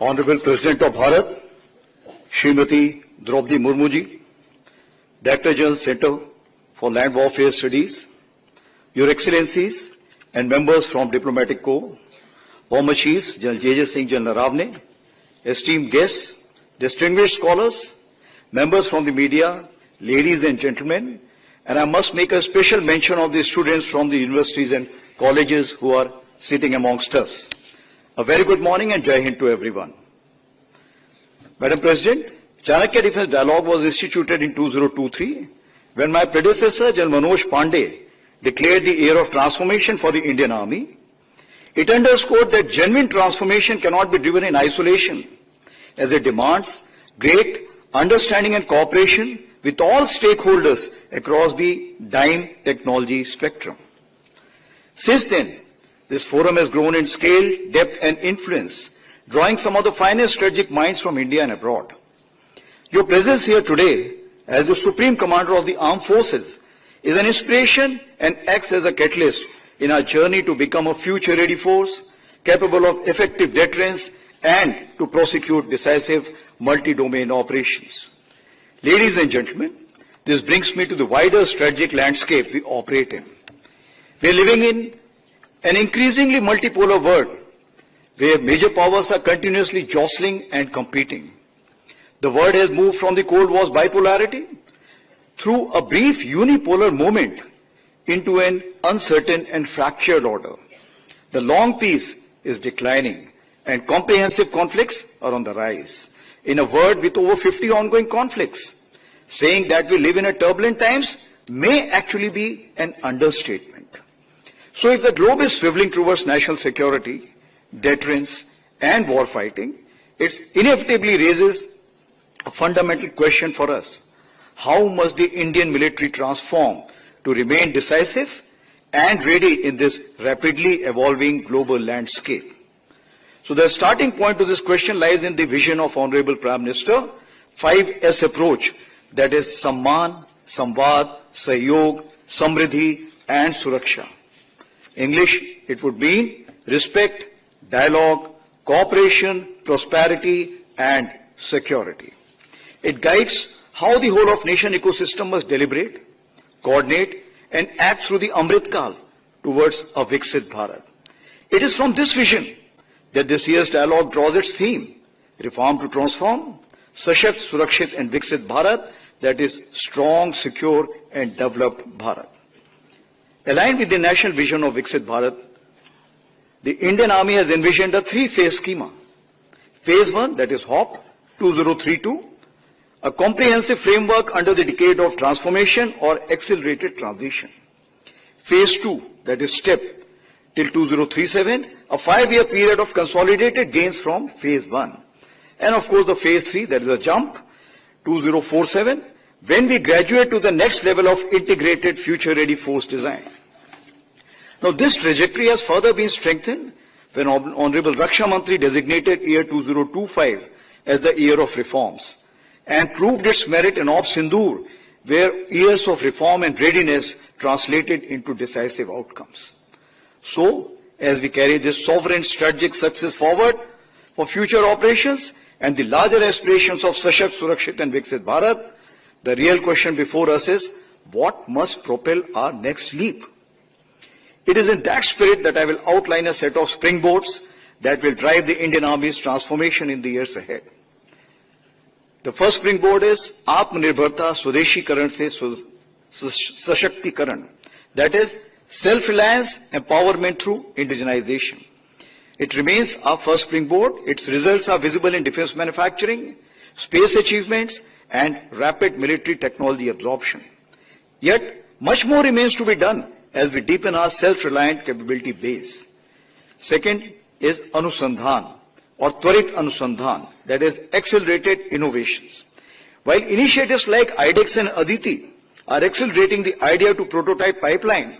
Honorable President of Bharat, Srimati Draupadi Murmu ji, Director General Center for Land Warfare Studies, Your Excellencies and members from Diplomatic Corps, former Chiefs, General J.J. Singh, General Naravne, esteemed guests, distinguished scholars, members from the media, ladies and gentlemen, and I must make a special mention of the students from the universities and colleges who are sitting amongst us. A very good morning and Jai Hind to everyone. Madam President, Chanakya Defence Dialogue was instituted in 2023 when my predecessor, General Manoj Pandey, declared the year of transformation for the Indian Army. It underscored that genuine transformation cannot be driven in isolation, as it demands great understanding and cooperation with all stakeholders across the DIME technology spectrum. Since then, this forum has grown in scale, depth and influence, drawing some of the finest strategic minds from India and abroad. Your presence here today as the Supreme Commander of the Armed Forces is an inspiration and acts as a catalyst in our journey to become a future-ready force, capable of effective deterrence and to prosecute decisive multi-domain operations. Ladies and gentlemen, this brings me to the wider strategic landscape we operate in. We are living in an increasingly multipolar world where major powers are continuously jostling and competing. The world has moved from the Cold War's bipolarity through a brief unipolar moment into an uncertain and fractured order. The long peace is declining and comprehensive conflicts are on the rise. In a world with over 50 ongoing conflicts, saying that we live in a turbulent times may actually be an understatement. So if the globe is swiveling towards national security, deterrence and war fighting, it inevitably raises a fundamental question for us. How must the Indian military transform to remain decisive and ready in this rapidly evolving global landscape? So the starting point to this question lies in the vision of Honorable Prime Minister, 5S approach, that is Samman, Samvad, Sahyog, Samriddhi and Suraksha. English, it would mean respect, dialogue, cooperation, prosperity and security. It guides how the whole of nation ecosystem must deliberate, coordinate and act through the Amrit Kal towards a Viksit Bharat. It is from this vision that this year's dialogue draws its theme, Reform to Transform, Sashakt, Surakshit and Viksit Bharat, that is strong, secure and developed Bharat. Aligned with the national vision of Viksit Bharat, the Indian Army has envisioned a three-phase schema. Phase 1, that is HOP 2032, a comprehensive framework under the decade of transformation or accelerated transition. Phase 2, that is STEP till 2037, a 5-year period of consolidated gains from Phase 1. And of course the Phase 3, that is a jump, 2047, when we graduate to the next level of integrated future-ready force design. Now this trajectory has further been strengthened when Honorable Raksha Mantri designated year 2025 as the year of reforms and proved its merit in Op Sindoor, where years of reform and readiness translated into decisive outcomes. So, as we carry this sovereign strategic success forward for future operations and the larger aspirations of Sashakt, Surakshit and Viksit Bharat, the real question before us is, what must propel our next leap? It is in that spirit that I will outline a set of springboards that will drive the Indian Army's transformation in the years ahead. The first springboard is Atmanirbharta Swadeshikaran se Sashaktikaran, that is self-reliance, empowerment through indigenization. It remains our first springboard. Its results are visible in defense manufacturing, space achievements and rapid military technology absorption. Yet, much more remains to be done as we deepen our self-reliant capability base. Second is Anusandhan or Twarit Anusandhan, that is accelerated innovations. While initiatives like IDEX and Aditi are accelerating the idea to prototype pipeline,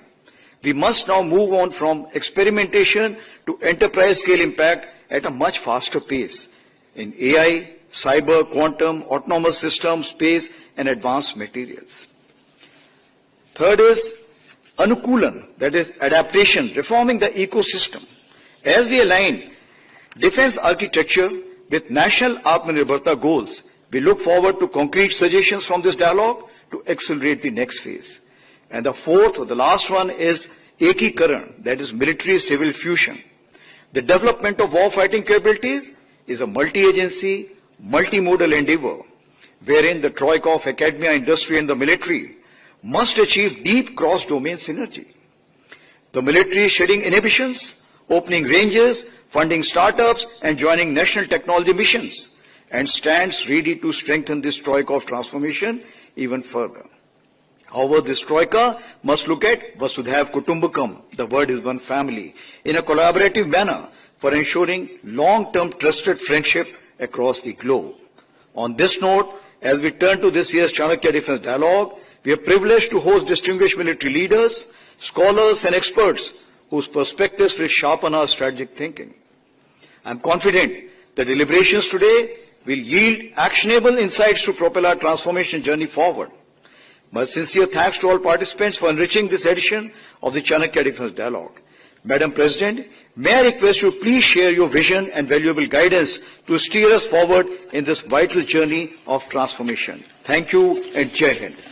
we must now move on from experimentation to enterprise scale impact at a much faster pace in AI, cyber, quantum, autonomous systems, space and advanced materials. Third is Anukulan, that is adaptation, reforming the ecosystem. As we align defense architecture With national Atmanirbharta goals, we look forward to concrete suggestions from this dialogue to accelerate the next phase. And the fourth, or the last one, is Ekikaran, that is military-civil fusion. The development of war-fighting capabilities is a multi-agency, multimodal endeavor, wherein the troika of academia, industry, and the military must achieve deep cross-domain synergy. The military is shedding inhibitions, opening ranges, funding startups, and joining national technology missions, and stands ready to strengthen this troika of transformation even further. However, this troika must look at Vasudhaiv Kutumbakam, the word is one family, in a collaborative manner for ensuring long-term trusted friendship across the globe. On this note, as we turn to this year's Chanakya Defense Dialogue, we are privileged to host distinguished military leaders, scholars and experts whose perspectives will sharpen our strategic thinking. I am confident the deliberations today will yield actionable insights to propel our transformation journey forward. My sincere thanks to all participants for enriching this edition of the Chanakya Defense Dialogue. Madam President, may I request you please share your vision and valuable guidance to steer us forward in this vital journey of transformation. Thank you and Jai Hind.